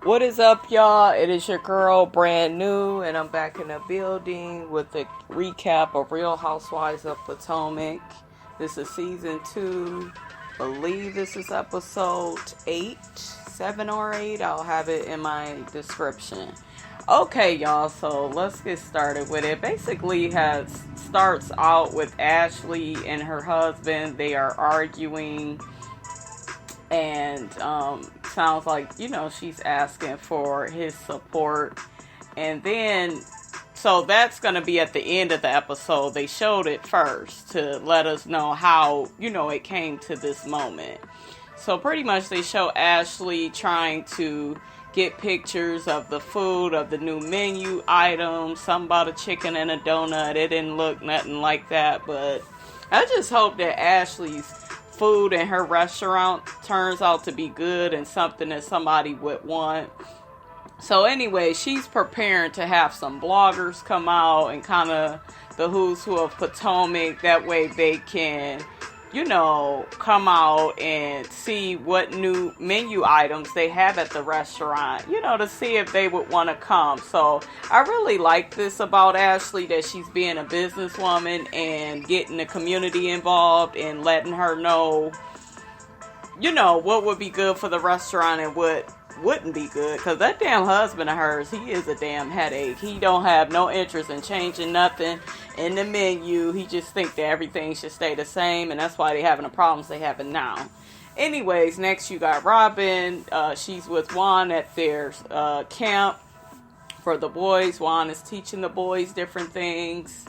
What is up, y'all? It is your girl, brand new, and I'm back in the building with a recap of Real Housewives of Potomac. This is season 2. Believe this is episode 8, 7 or 8. I'll have it in my description. Okay, y'all, so let's get started with it. Basically, starts out with Ashley and her husband. They are arguing, and sounds like, she's asking for his support. And then, so that's going to be at the end of the episode. They showed it first to let us know how, it came to this moment. So pretty much they show Ashley trying to get pictures of the food, of the new menu items, something about a chicken and a donut. It didn't look nothing like that, but I just hope that Ashley's food in her restaurant turns out to be good and something that somebody would want. So anyway, she's preparing to have some bloggers come out and kind of the who's who of Potomac. That way they can, come out and see what new menu items they have at the restaurant, to see if they would want to come. So I really like this about Ashley, that she's being a businesswoman and getting the community involved and letting her know, what would be good for the restaurant and what wouldn't be good. Because that damn husband of hers, he is a damn headache. He don't have no interest in changing nothing in the menu. He just think that everything should stay the same, and that's why they having the problems they having now. Anyways, next you got Robin. She's with Juan at their camp for the boys. Juan is teaching the boys different things.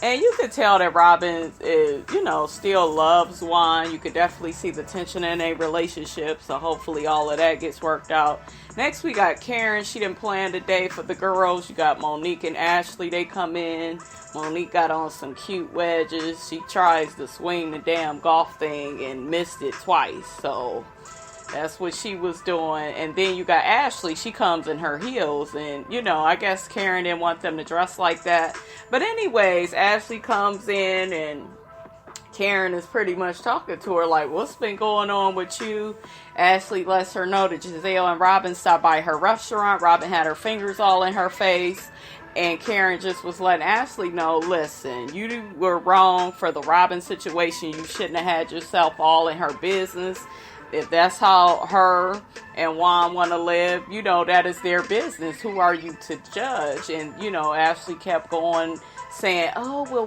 And you could tell that Robin is, still loves Juan. You could definitely see the tension in a relationship. So hopefully all of that gets worked out. Next we got Karen. She didn't plan the day for the girls. You got Monique and Ashley. They come in. Monique got on some cute wedges. She tries to swing the damn golf thing and missed it twice. So that's what she was doing. And then you got Ashley. She comes in her heels. And, I guess Karen didn't want them to dress like that. But anyways, Ashley comes in and Karen is pretty much talking to her like, what's been going on with you? Ashley lets her know that Giselle and Robin stopped by her restaurant. Robin had her fingers all in her face. And Karen just was letting Ashley know, listen, you were wrong for the Robin situation. You shouldn't have had yourself all in her business. If that's how her and Juan want to live, that is their business. Who are you to judge? And, Ashley kept going saying, oh, well,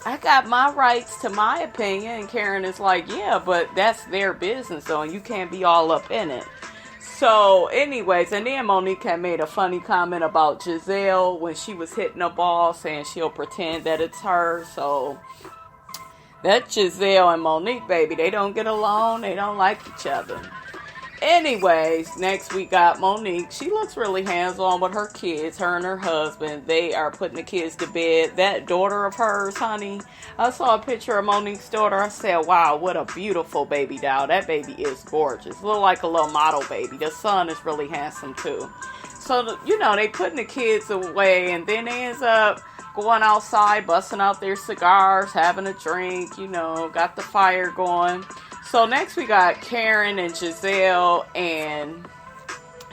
I got my rights to my opinion. And Karen is like, yeah, but that's their business, though, and you can't be all up in it. So, anyways, and then Monique had made a funny comment about Giselle when she was hitting a ball, saying she'll pretend that it's her. So that Giselle and Monique, baby, they don't get along. They don't like each other. Anyways, next we got Monique. She looks really hands-on with her kids, her and her husband. They are putting the kids to bed. That daughter of hers, honey, I saw a picture of Monique's daughter. I said, wow, what a beautiful baby doll. That baby is gorgeous. Look like a little model baby. The son is really handsome, too. So, they putting the kids away, and then they ends up going outside, busting out their cigars, having a drink, got the fire going. So next we got Karen and Giselle and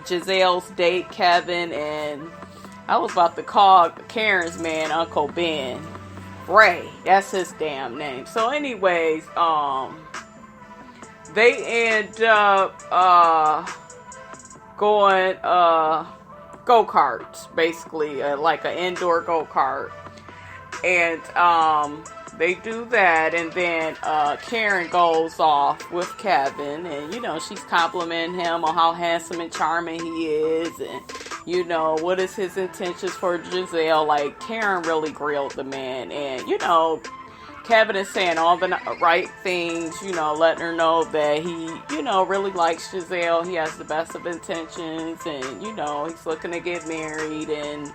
Giselle's date, Kevin, and I was about to call Karen's man Uncle Ben. Ray, that's his damn name. So anyways, they end up going go-karts, basically, like an indoor go-kart. And they do that, and then Karen goes off with Kevin, and she's complimenting him on how handsome and charming he is, and what is his intentions for Giselle. Like, Karen really grilled the man, and Kevin is saying all the right things, letting her know that he, really likes Giselle. He has the best of intentions, and he's looking to get married, and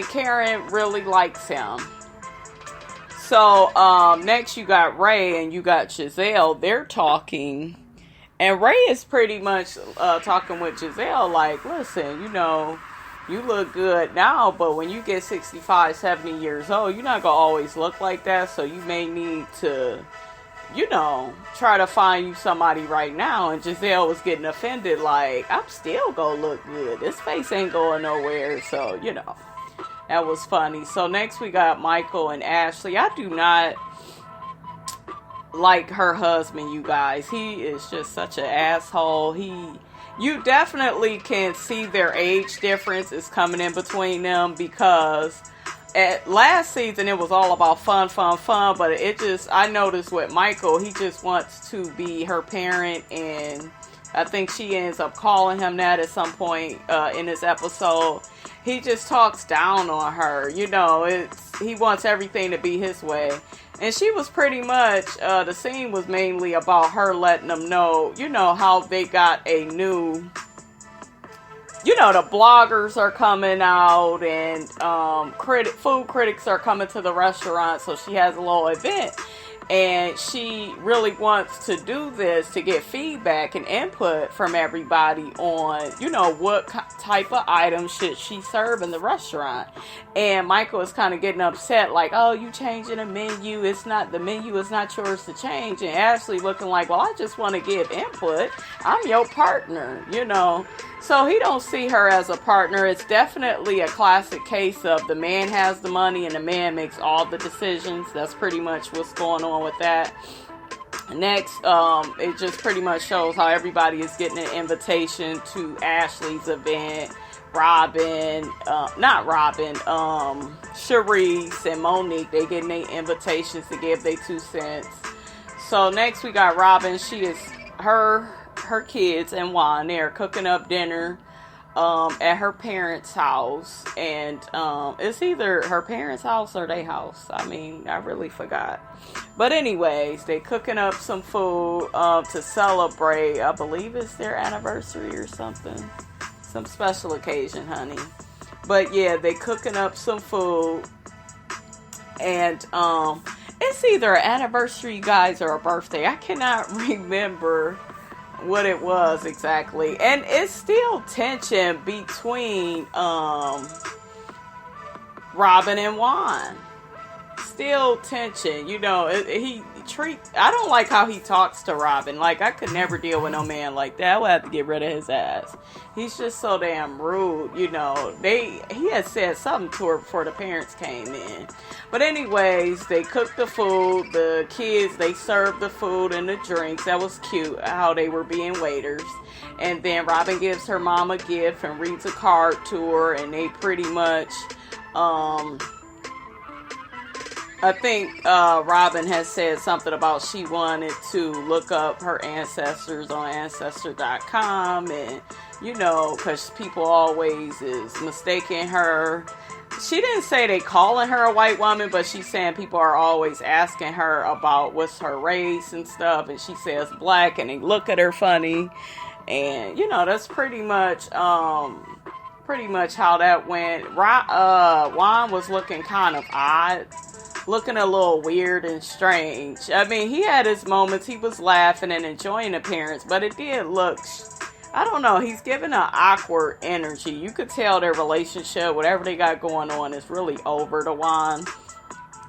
Karen really likes him. So, next you got Ray and you got Giselle. They're talking. And Ray is pretty much talking with Giselle like, listen, you look good now, but when you get 65, 70 years old, you're not going to always look like that. So you may need to, try to find you somebody right now. And Giselle was getting offended, like, I'm still gonna look good. This face ain't going nowhere. So, that was funny. So next we got Michael and Ashley. I do not like her husband, you guys. He is just such an asshole. You definitely can see their age difference is coming in between them, because at last season it was all about fun, but I noticed with Michael, he just wants to be her parent, and I think she ends up calling him that at some point in this episode. He just talks down on her, he wants everything to be his way. And she was pretty much, the scene was mainly about her letting them know, how they got a new, the bloggers are coming out, and food critics are coming to the restaurant, so she has a little event. And she really wants to do this to get feedback and input from everybody on, what type of items should she serve in the restaurant. And Michael is kind of getting upset, like, oh, you changing the menu. The menu is not yours to change. And Ashley looking like, well, I just want to give input. I'm your partner, So he don't see her as a partner. It's definitely a classic case of the man has the money and the man makes all the decisions. That's pretty much what's going on with that. Next, it just pretty much shows how everybody is getting an invitation to Ashley's event. Charisse and Monique, they getting their invitations to give their 2 cents. So next we got Robin. She is her kids and Juan, they're cooking up dinner at her parents' house, and it's either her parents' house or their house. I really forgot. But anyways, they cooking up some food to celebrate, I believe it's their anniversary or something, some special occasion, honey. But yeah, they cooking up some food, and it's either an anniversary, guys, or a birthday. I cannot remember what it was exactly. And it's still tension between Robin and Juan. Still tension. I don't like how he talks to Robin. Like, I could never deal with no man like that. I would have to get rid of his ass. He's just so damn rude, He had said something to her before the parents came in. But anyways, they cooked the food. The kids, they served the food and the drinks. That was cute, how they were being waiters. And then Robin gives her mom a gift and reads a card to her. And they pretty much, I think Robin has said something about she wanted to look up her ancestors on Ancestor.com, and because people always is mistaking her. She didn't say they calling her a white woman, but she's saying people are always asking her about what's her race and stuff, and she says black, and they look at her funny, and that's pretty much how that went. Juan was looking kind of odd. Looking a little weird and strange. He had his moments. He was laughing and enjoying the appearance, but it did look, I don't know, he's giving an awkward energy. You could tell their relationship, whatever they got going on, is really over to Juan.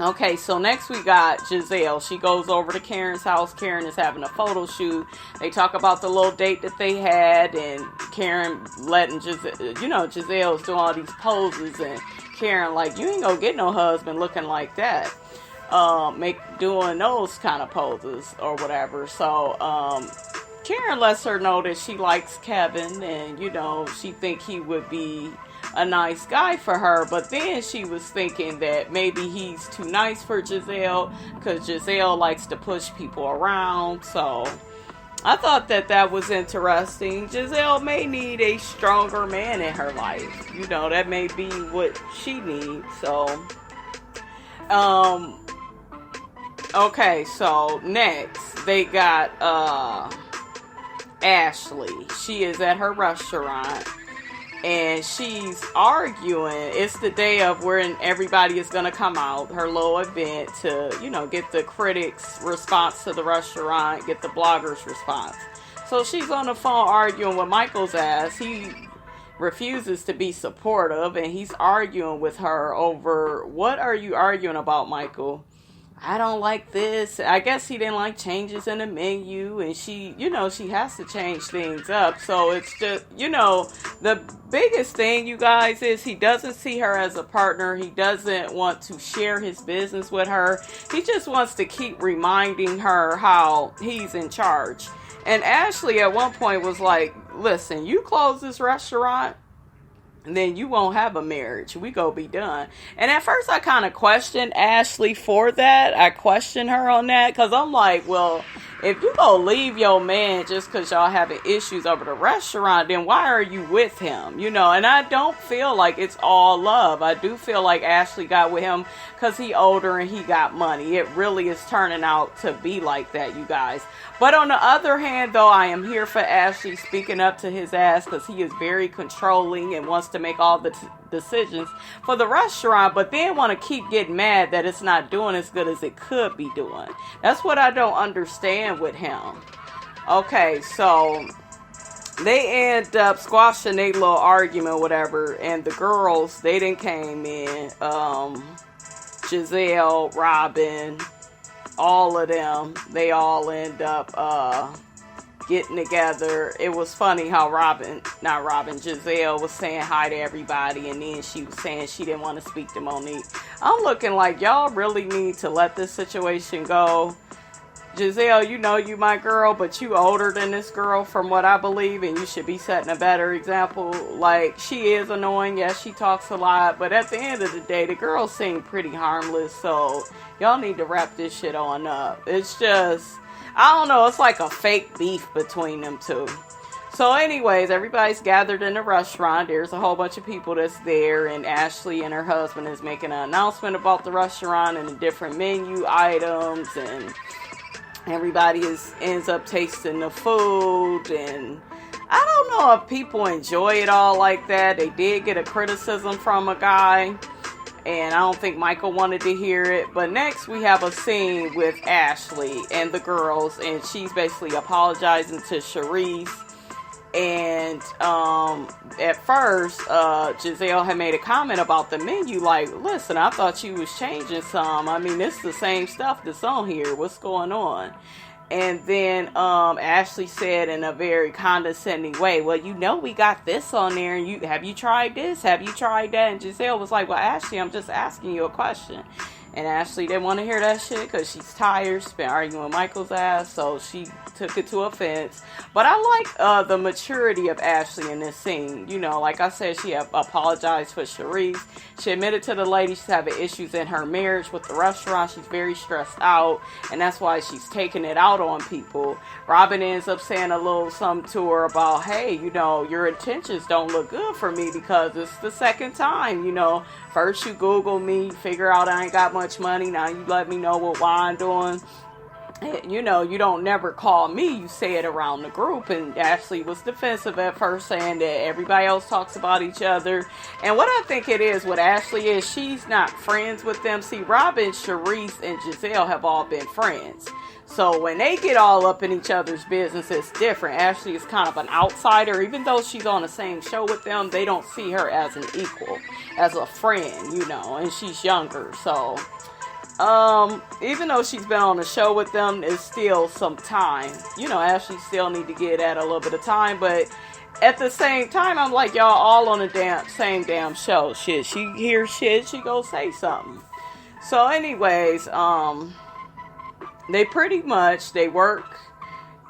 Okay, so next we got Giselle. She goes over to Karen's house. Karen is having a photo shoot. They talk about the little date that they had, and Karen letting Giselle's doing all these poses, and Karen like, you ain't gonna get no husband looking like that. Doing those kind of poses or whatever. So Karen lets her know that she likes Kevin, and she think he would be a nice guy for her. But then she was thinking that maybe he's too nice for Giselle, because Giselle likes to push people around. So I thought that was interesting. Giselle may need a stronger man in her life. That may be what she needs. So, okay, so next they got Ashley. She is at her restaurant, and she's arguing. It's the day of when everybody is going to come out, her little event, to, get the critics' response to the restaurant, get the bloggers' response. So she's on the phone arguing with Michael's ass. He refuses to be supportive, and he's arguing with her over, what are you arguing about, Michael? I don't like this. I guess he didn't like changes in the menu, and she, she has to change things up. So it's just, the biggest thing, you guys, is he doesn't see her as a partner. He doesn't want to share his business with her. He just wants to keep reminding her how he's in charge. And Ashley at one point was like, listen, you close this restaurant, then you won't have a marriage. We go be done. And at first I kind of questioned Ashley for that. I questioned her on that because I'm like, well, if you go leave your man just because y'all having issues over the restaurant, then why are you with him? And I don't feel like it's all love. I do feel like Ashley got with him because he older and he got money. It really is turning out to be like that, you guys. But on the other hand, though, I am here for Ashley speaking up to his ass because he is very controlling and wants to make all the decisions for the restaurant, but then want to keep getting mad that it's not doing as good as it could be doing. That's what I don't understand with him. Okay, so they end up squashing their little argument, whatever, and the girls, they didn't came in. Giselle, Robin, all of them, they all end up getting together. It was funny how Giselle was saying hi to everybody, and then she was saying she didn't want to speak to Monique. I'm looking like y'all really need to let this situation go. Giselle, you my girl, but you older than this girl from what I believe, and you should be setting a better example. Like, she is annoying, yes, she talks a lot, but at the end of the day, the girls seem pretty harmless, so y'all need to wrap this shit on up. It's just, I don't know, it's like a fake beef between them two. So anyways, everybody's gathered in the restaurant. There's a whole bunch of people that's there, and Ashley and her husband is making an announcement about the restaurant and the different menu items, and everybody ends up tasting the food, and I don't know if people enjoy it all like that. They did get a criticism from a guy, and I don't think Michael wanted to hear it. But next we have a scene with Ashley and the girls, and she's basically apologizing to Charisse. And at first, Giselle had made a comment about the menu, like, listen, I thought you was changing some. I mean, it's the same stuff that's on here. What's going on? And then Ashley said in a very condescending way, well, we got this on there. And have you tried this? Have you tried that? And Giselle was like, well, Ashley, I'm just asking you a question. And Ashley didn't want to hear that shit because she's tired. She's been arguing with Michael's ass, so she took it to offense. But I like the maturity of Ashley in this scene. Like I said, she apologized for Charisse. She admitted to the lady she's having issues in her marriage with the restaurant. She's very stressed out, and that's why she's taking it out on people. Robin ends up saying a little something to her about, hey, your intentions don't look good for me because it's the second time, First you Google me, figure out I ain't got much money. Now you let me know what Juan doing. You don't never call me. You say it around the group. And Ashley was defensive at first, saying that everybody else talks about each other. And what I think it is with Ashley is she's not friends with them. See, Robin, Charisse, and Giselle have all been friends. So when they get all up in each other's business, it's different. Ashley is kind of an outsider. Even though she's on the same show with them, they don't see her as an equal, as a friend, and she's younger. So, even though she's been on the show with them, it's still some time. Ashley still need to get at a little bit of time, but at the same time, I'm like, y'all all on the same damn show. Shit, she hears shit, she go say something. So anyways, they pretty much, they work,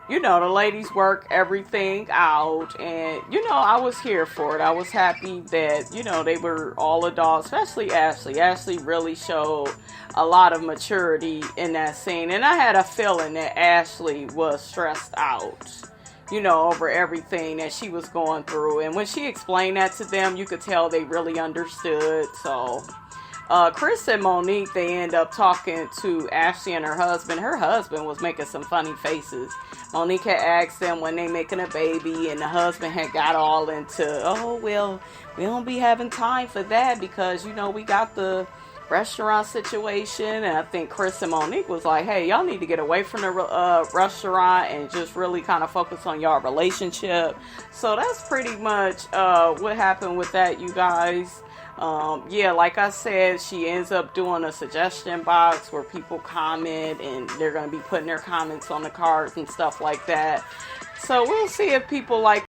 the ladies work everything out, and, I was here for it. I was happy that, they were all adults, especially Ashley. Ashley really showed a lot of maturity in that scene, and I had a feeling that Ashley was stressed out, over everything that she was going through, and when she explained that to them, you could tell they really understood. So Chris and Monique, they end up talking to Ashley and her husband. Her husband was making some funny faces. Monique had asked them when they making a baby, and the husband had got all into, oh, well, we don't be having time for that because, we got the restaurant situation. And I think Chris and Monique was like, hey, y'all need to get away from the restaurant and just really kind of focus on y'all relationship. So that's pretty much what happened with that, you guys. Yeah, like I said, she ends up doing a suggestion box where people comment and they're going to be putting their comments on the cards and stuff like that. So we'll see if people like